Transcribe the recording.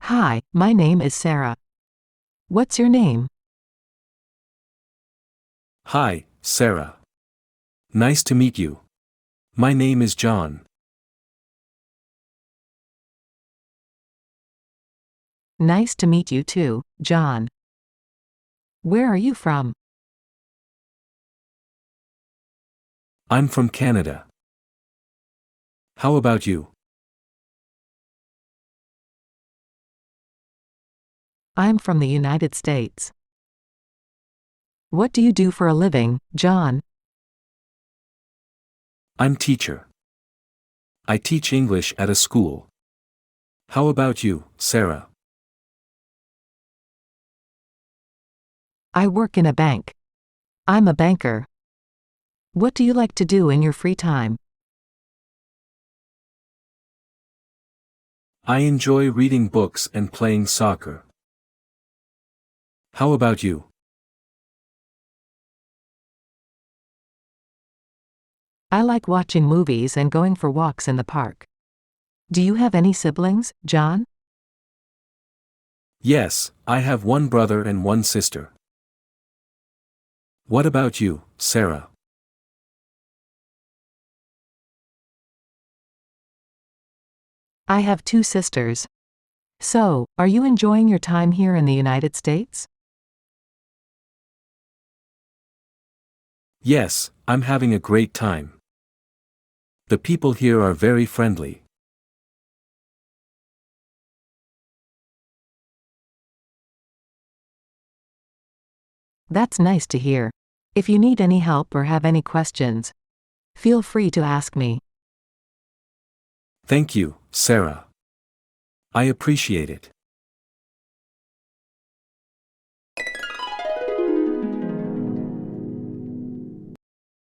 Hi, my name is Sarah. What's your name? Hi, Sarah. Nice to meet you. My name is John. Nice to meet you too, John. Where are you from? I'm from Canada. How about you? I'm from the United States. What do you do for a living, John? I'm teacher. I teach English at a school. How about you, Sarah? I work in a bank. I'm a banker. What do you like to do in your free time? I enjoy reading books and playing soccer. How about you? I like watching movies and going for walks in the park. Do you have any siblings, John? Yes, I have one brother and one sister. What about you, Sarah? I have two sisters. So, are you enjoying your time here in the United States? Yes, I'm having a great time. The people here are very friendly. That's nice to hear. If you need any help or have any questions, feel free to ask me. Thank you, Sarah. I appreciate it.